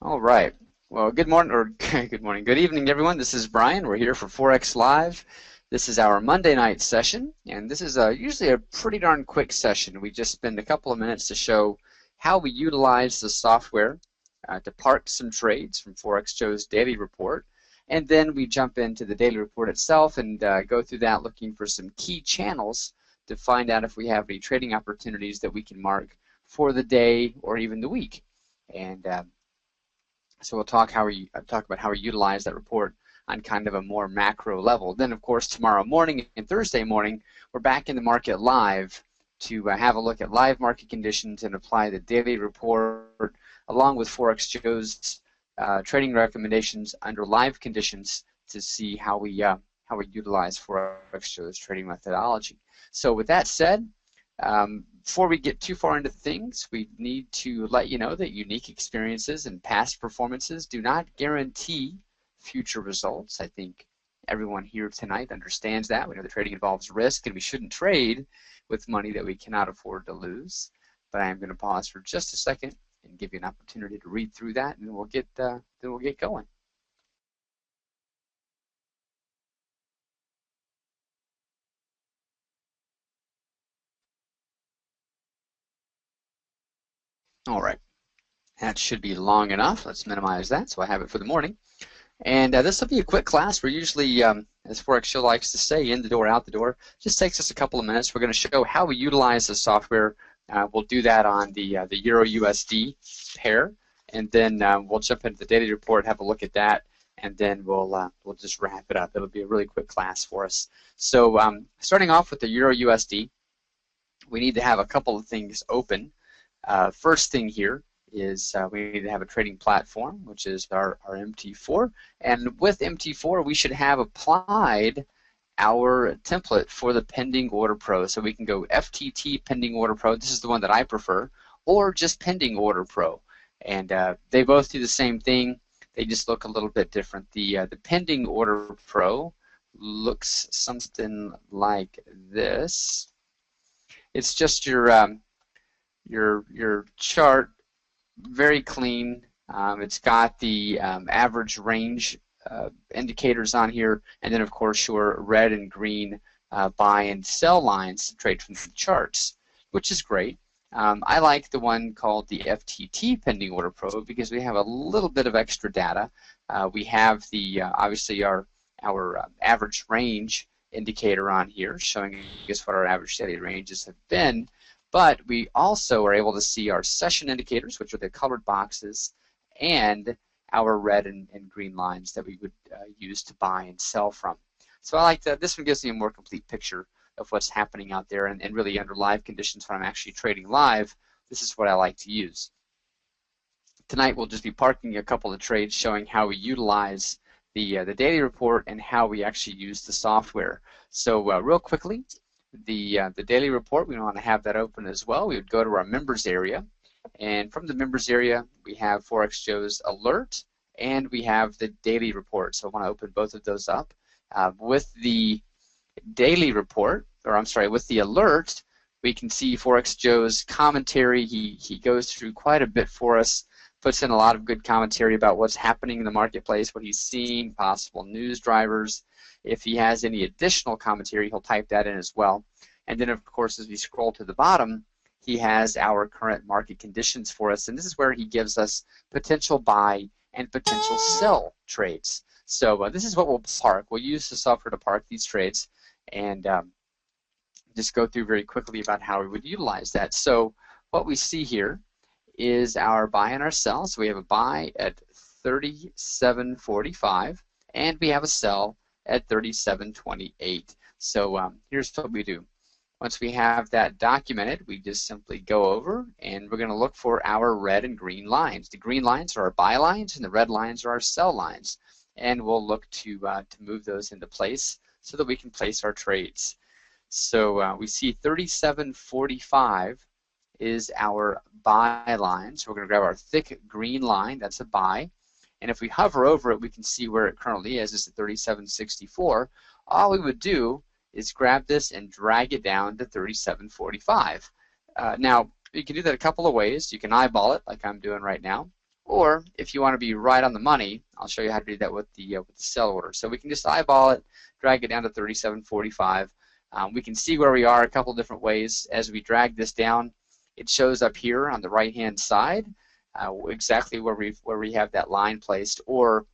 All right. Well, good morning, or good morning, good evening, everyone. This is Brian. We're here for Forex Live. This is our Monday night session, and this is usually a pretty darn quick session. We just spend a couple of minutes to show how we utilize the software to park some trades from Forex Joe's daily report, and then we jump into the daily report itself and go through that looking for some key channels to find out if we have any trading opportunities that we can mark for the day or even the week. And so we'll talk about how we utilize that report on kind of a more macro level. Then, of course, tomorrow morning and Thursday morning, we're back in the market live to have a look at live market conditions and apply the daily report along with Forex Joe's trading recommendations under live conditions to see how we utilize Forex Joe's trading methodology. So with that said, before we get too far into things, we need to let you know that unique experiences and past performances do not guarantee future results. I think everyone here tonight understands that. We know that trading involves risk, and we shouldn't trade with money that we cannot afford to lose. But I am going to pause for just a second and give you an opportunity to read through that, and then we'll get going. All right. That should be long enough. Let's minimize that so I have it for the morning. And this will be a quick class. We're usually, as Forex Show likes to say, in the door, out the door. Just takes us a couple of minutes. We're going to show how we utilize the software. We'll do that on the Euro USD pair, and then we'll jump into the daily report, have a look at that, and then we'll just wrap it up. It'll be a really quick class for us. So starting off with the Euro USD, we need to have a couple of things open. First thing here is we need to have a trading platform, which is our MT4. And with MT4, we should have applied our template for the pending order pro. So we can go FTT pending order pro. This is the one that I prefer, or just pending order pro. And they both do the same thing. They just look a little bit different. The pending order pro looks something like this. It's just your chart, very clean. It's got the average range indicators on here, and then of course your red and green buy and sell lines to trade from the charts, which is great. I like the one called the FTT pending order pro because we have a little bit of extra data. We have the obviously our average range indicator on here showing us what our average daily ranges have been. But we also are able to see our session indicators, which are the colored boxes, and our red and green lines that we would use to buy and sell from. So I like that. This one gives me a more complete picture of what's happening out there, and really under live conditions when I'm actually trading live, this is what I like to use. Tonight we'll just be parking a couple of trades showing how we utilize the daily report and how we actually use the software. So real quickly, the daily report, we want to have that open as well. We would go to our members area, and from the members area we have Forex Joe's alert and we have the daily report. So I want to open both of those up. With the daily report, or I'm sorry, with the alert, we can see Forex Joe's commentary. He goes through quite a bit for us, puts in a lot of good commentary about what's happening in the marketplace, what he's seeing, possible news drivers. If he has any additional commentary, he'll type that in as well. And then, of course, as we scroll to the bottom, he has our current market conditions for us, and this is where he gives us potential buy and potential sell trades. So this is what we'll park. We'll use the software to park these trades and just go through very quickly about how we would utilize that. So what we see here is our buy and our sell. So we have a buy at 37.45, and we have a sell at 37.28. So here's what we do. Once we have that documented, we just simply go over and we're going to look for our red and green lines. The green lines are our buy lines and the red lines are our sell lines. And we'll look to move those into place so that we can place our trades. So we see 37.45 is our buy line. So we're going to grab our thick green line, that's a buy. And if we hover over it, we can see where it currently is. It's at 37.64. All we would do is grab this and drag it down to 37.45. Now, you can do that a couple of ways. You can eyeball it like I'm doing right now, Or if you want to be right on the money, I'll show you how to do that with the sell order. So we can just eyeball it, drag it down to 37.45. We can see where we are a couple different ways. As we drag this down, it shows up here on the right-hand side exactly where we have that line placed. Or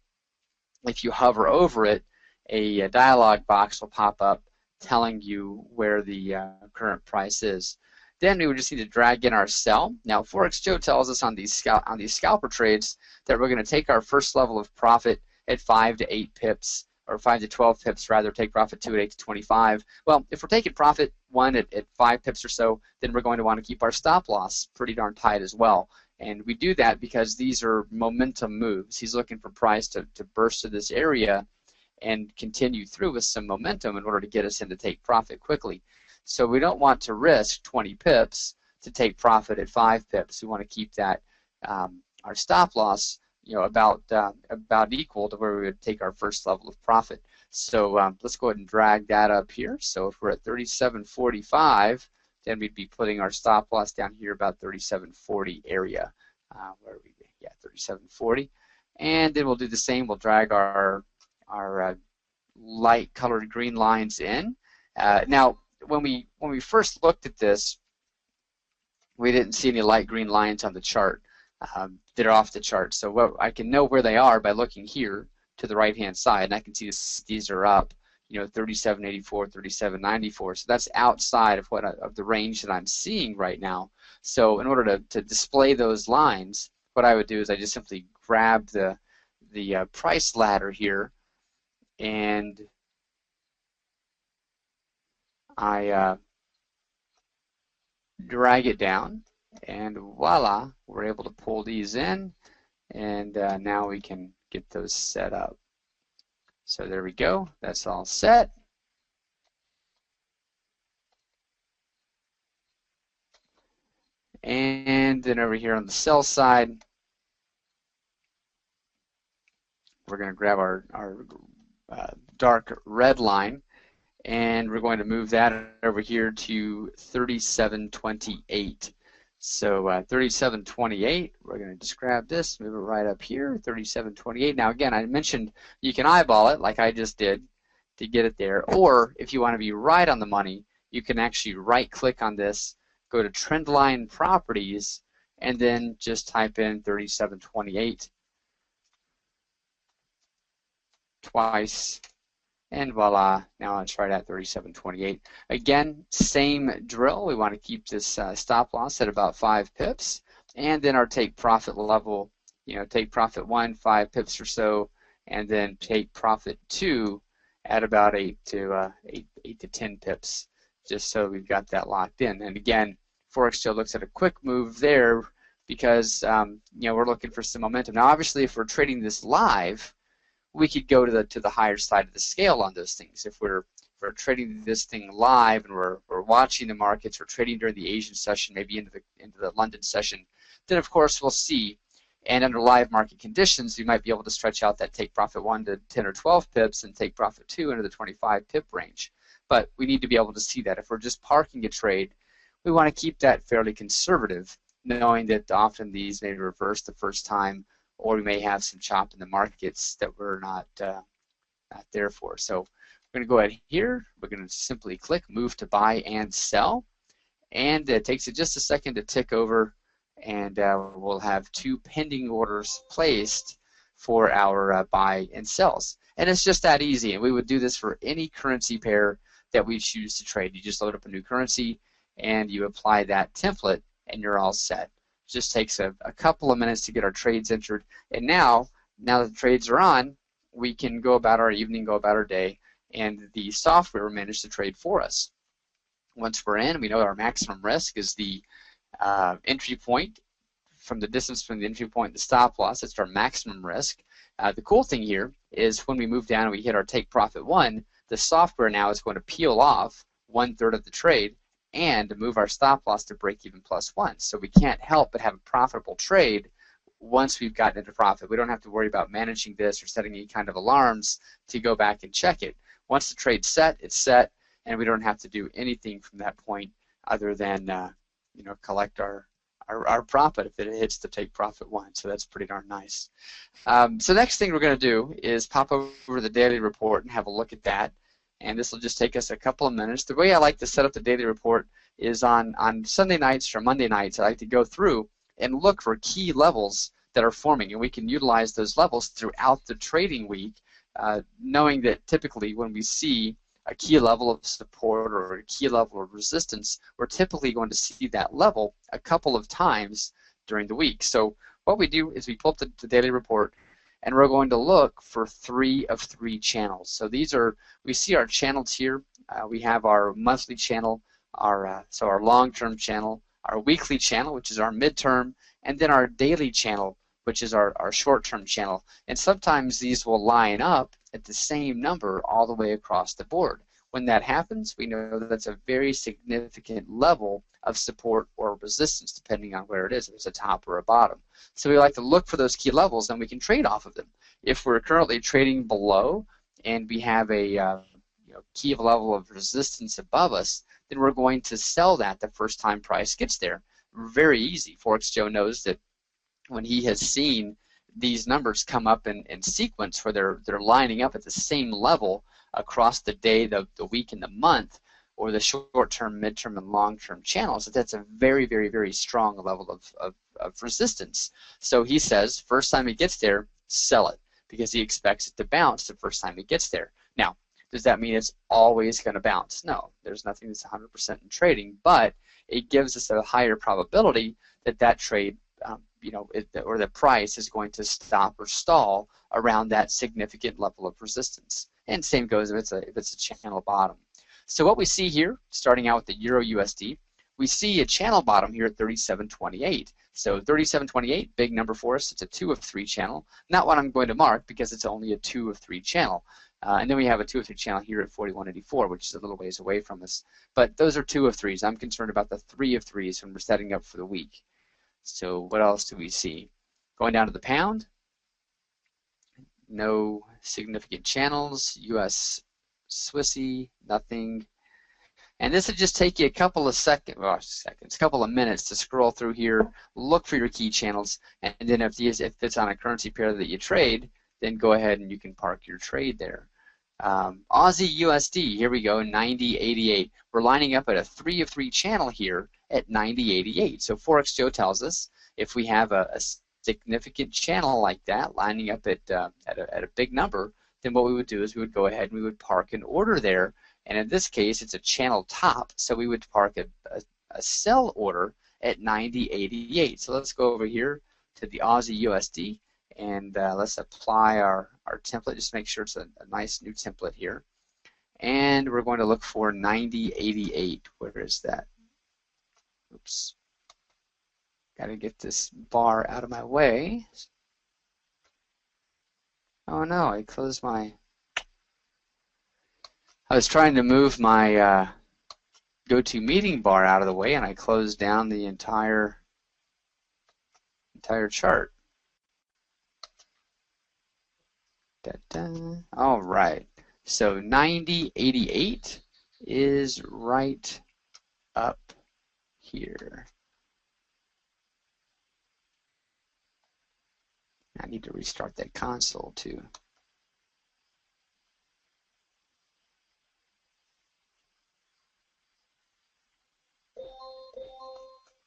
if you hover over it, a dialog box will pop up telling you where the current price is. Then we would just need to drag in our sell. Now, Forex Joe tells us on these scalper trades that we're going to take our first level of profit at 5 to 8 pips, or 5 to 12 pips rather, take profit 2 at 8 to 25. Well, if we're taking profit 1 at 5 pips or so, then we're going to want to keep our stop loss pretty darn tight as well. And we do that because these are momentum moves. He's looking for price to burst to this area and continue through with some momentum in order to get us in to take profit quickly. So we don't want to risk 20 pips to take profit at 5 pips. We want to keep that our stop loss, about equal to where we would take our first level of profit. So let's go ahead and drag that up here. So if we're at 37.45, then we'd be putting our stop loss down here about 37.40 area. Where are we? Yeah, 37.40. And then we'll do the same. We'll drag our light colored green lines in. Now, when we first looked at this, we didn't see any light green lines on the chart. They're off the chart. So I can know where they are by looking here to the right-hand side, and I can see these are up, 37.84, 37.94. So that's outside of the range that I'm seeing right now. So in order to display those lines, what I would do is I just simply grab the price ladder here, and I drag it down, and voila, we're able to pull these in, and now we can get those set up. So there we go, that's all set. And then over here on the sell side, we're going to grab our dark red line, and we're going to move that over here to 37.28. So 37.28, we're going to just grab this, move it right up here, 37.28. Now again, I mentioned you can eyeball it like I just did to get it there, or if you want to be right on the money, you can actually right-click on this, go to Trendline Properties, and then just type in 37.28 twice. And voila, now it's right at 37.28. Again, same drill. We want to keep this stop loss at about 5 pips. And then our take profit level, take profit 1, 5 pips or so, and then take profit 2 at about 8 to 10 pips, just so we've got that locked in. And again, Forex Joe looks at a quick move there because we're looking for some momentum. Now, obviously, if we're trading this live, we could go to the higher side of the scale on those things. If we're trading this thing live and we're watching the markets, we're trading during the Asian session, maybe into the London session, then of course we'll see. And under live market conditions, we might be able to stretch out that take profit 1 to 10 or 12 pips and take profit 2 into the 25 pip range. But we need to be able to see that. If we're just parking a trade, we want to keep that fairly conservative, knowing that often these may reverse the first time, or we may have some chop in the markets that we're not there for. So we're going to go ahead here. We're going to simply click Move to Buy and Sell, and it takes it just a second to tick over, and we'll have 2 pending orders placed for our buy and sells. And it's just that easy, and we would do this for any currency pair that we choose to trade. You just load up a new currency, and you apply that template, and you're all set. Just takes a couple of minutes to get our trades entered, and now that the trades are on, we can go about our evening, go about our day, and the software will manage the trade for us. Once we're in, we know our maximum risk is the entry point, from the distance from the entry point to stop loss. That's our maximum risk. The cool thing here is when we move down and we hit our take profit 1, the software now is going to peel off 1/3 of the trade and move our stop loss to break even +1. So we can't help but have a profitable trade once we've gotten into profit. We don't have to worry about managing this or setting any kind of alarms to go back and check it. Once the trade's set, it's set, and we don't have to do anything from that point other than collect our our profit if it hits the take profit one. So that's pretty darn nice. So next thing we're going to do is pop over the daily report and have a look at that. And this will just take us a couple of minutes. The way I like to set up the daily report is on Sunday nights or Monday nights, I like to go through and look for key levels that are forming. And we can utilize those levels throughout the trading week, knowing that typically when we see a key level of support or a key level of resistance, we're typically going to see that level a couple of times during the week. So what we do is we pull up the daily report, and we're going to look for 3 of 3 channels. So these are, we see our channels here. We have our monthly channel, our long-term channel, our weekly channel, which is our midterm, and then our daily channel, which is our short-term channel. And sometimes these will line up at the same number all the way across the board. When that happens, we know that that's a very significant level of support or resistance, depending on where it is, if it's a top or a bottom. So we like to look for those key levels, and we can trade off of them. If we're currently trading below and we have a key level of resistance above us, then we're going to sell that the first time price gets there. Very easy. Forex Joe knows that when he has seen these numbers come up in sequence where they're lining up at the same level across the day, the week, and the month, or the short-term, midterm, and long-term channels, that's a very, very, very strong level of resistance. So he says, first time he gets there, sell it, because he expects it to bounce the first time he gets there. Now, does that mean it's always going to bounce? No, there's nothing that's 100% in trading, but it gives us a higher probability that that trade, or the price is going to stop or stall around that significant level of resistance. And same goes if it's a channel bottom. So what we see here, starting out with the Euro USD, we see a channel bottom here at 37.28. So 37.28, big number for us. It's a 2 of 3 channel. Not one I'm going to mark because it's only a 2 of 3 channel. And then we have a 2 of 3 channel here at 41.84, which is a little ways away from us. But those are 2 of 3s. I'm concerned about the 3 of 3s when we're setting up for the week. So what else do we see? Going down to the pound, no significant channels. US Swissy, nothing. And this would just take you a couple of a couple of minutes to scroll through here, look for your key channels, and then if it's on a currency pair that you trade, then go ahead and you can park your trade there. Aussie USD, here we go, 90.88. We're lining up at a 3 of 3 channel here at 90.88. So Forex Joe tells us if we have a significant channel like that lining up at a big number, then what we would do is we would go ahead and we would park an order there. And in this case, it's a channel top, so we would park a sell order at 90.88. So let's go over here to the Aussie USD, and let's apply our template. Just make sure it's a nice new template here. And we're going to look for 90.88. Where is that? Oops. Got to get this bar out of my way. Oh no, I closed my... I was trying to move my GoToMeeting bar out of the way, and I closed down the entire chart. All right, so 90.88 is right up here. I need to restart that console too.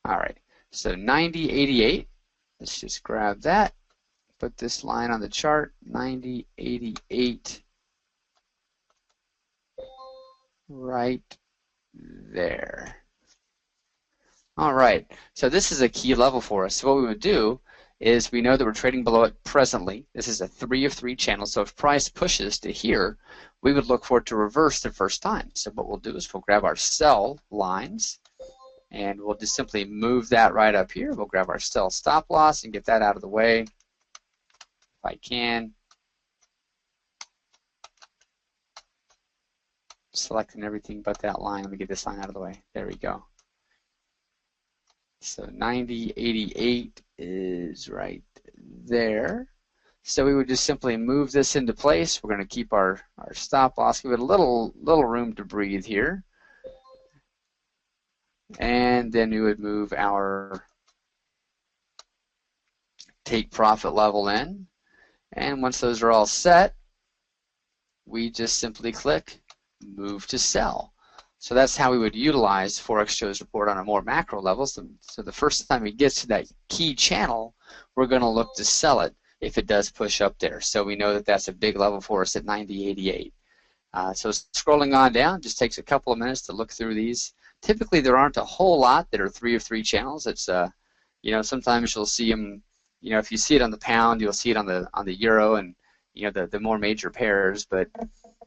All right, so 90.88, let's just grab that, put this line on the chart, 90.88, right there. All right, so this is a key level for us. So what we would do is we know that we're trading below it presently. This is a 3 of 3 channel, so if price pushes to here, we would look for it to reverse the first time. So what we'll do is we'll grab our sell lines, and we'll just simply move that right up here. We'll grab our sell stop loss and get that out of the way if I can. Selecting everything but that line. Let me get this line out of the way. There we go. So 90.88 is right there. So we would just simply move this into place. We're going to keep our stop loss. Give it a little room to breathe here. And then we would move our take profit level in, and once those are all set, we just simply click move to sell. So that's how we would utilize Forex Joe's report on a more macro level. So the first time it gets to that key channel, we're going to look to sell it if it does push up there. So we know that that's a big level for us at 90.88. So scrolling on down just takes a couple of minutes to look through these. Typically there aren't a whole lot that are 3 of 3 channels. It's you know, sometimes you'll see them, you know, if you see it on the pound, you'll see it on the euro and, you know, the more major pairs, but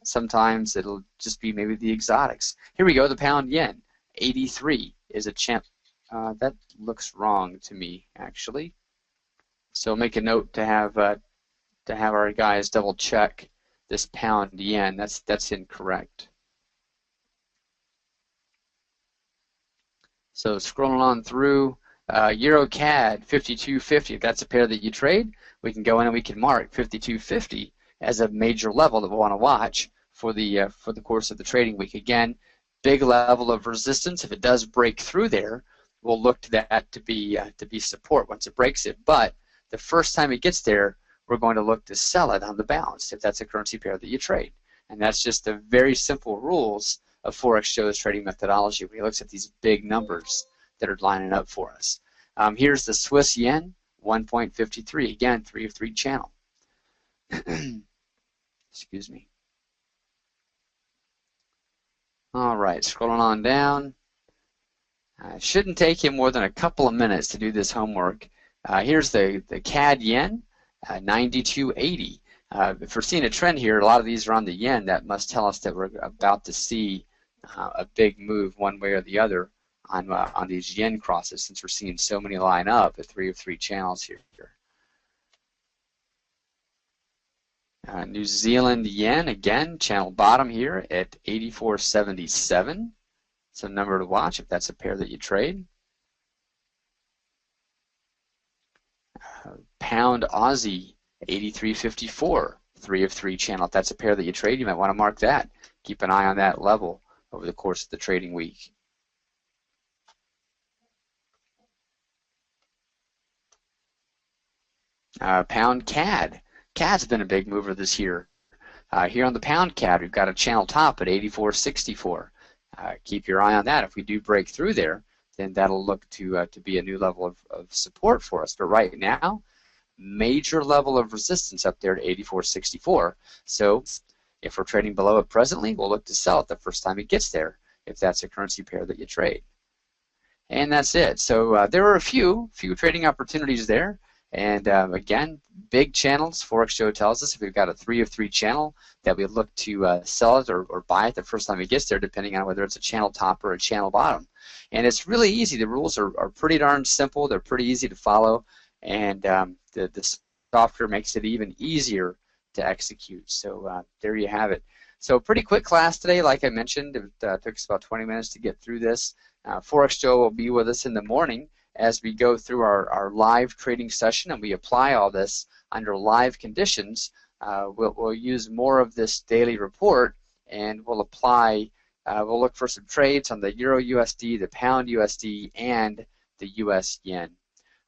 sometimes it'll just be maybe the exotics. Here we go, the pound yen, 83 is a channel. That looks wrong to me, actually. So make a note to have our guys double check this pound yen. That's incorrect. So scrolling on through, Euro CAD 52.50. If that's a pair that you trade, we can go in and we can mark 52.50 as a major level that we want to watch for the course of the trading week. Again, big level of resistance. If it does break through there, we'll look to that to be support once it breaks it. But the first time it gets there, we're going to look to sell it on the bounce if that's a currency pair that you trade. And that's just the very simple rules of Forex Joe's trading methodology when he looks at these big numbers that are lining up for us. Here's the Swiss yen, 1.53. Again, 3 of 3 channel. Excuse me. All right, scrolling on down. Shouldn't take you more than a couple of minutes to do this homework. Here's the CAD yen, 92.80. If we're seeing a trend here, a lot of these are on the yen. That must tell us that we're about to see a big move one way or the other on these yen crosses, since we're seeing so many line up at 3 of 3 channels here. New Zealand yen, again, channel bottom here at 84.77. It's a number to watch if that's a pair that you trade. Pound Aussie, 83.54, 3 of 3 channel. If that's a pair that you trade, you might want to mark that. Keep an eye on that level over the course of the trading week. Pound CAD. CAD's been a big mover this year. Here on the pound CAD, we've got a channel top at 84.64. Keep your eye on that. If we do break through there, then that'll look to be a new level of support for us. But right now, major level of resistance up there at 84.64. So if we're trading below it presently, we'll look to sell it the first time it gets there, if that's a currency pair that you trade. And that's it. So there are a few trading opportunities there. And again, big channels. Forex Joe tells us if we've got a 3 of 3 channel that we look to sell it or buy it the first time it gets there, depending on whether it's a channel top or a channel bottom. And it's really easy. The rules are pretty darn simple. They're pretty easy to follow, and the software makes it even easier to execute. So there you have it. So pretty quick class today. Like I mentioned, it took us about 20 minutes to get through this. Forex Joe will be with us in the morning as we go through our live trading session and we apply all this under live conditions. We'll use more of this daily report, and we'll apply, we'll look for some trades on the Euro USD, the Pound USD, and the US Yen.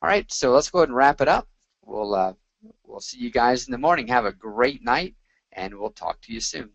All right, so let's go ahead and wrap it up. We'll see you guys in the morning. Have a great night, and we'll talk to you soon.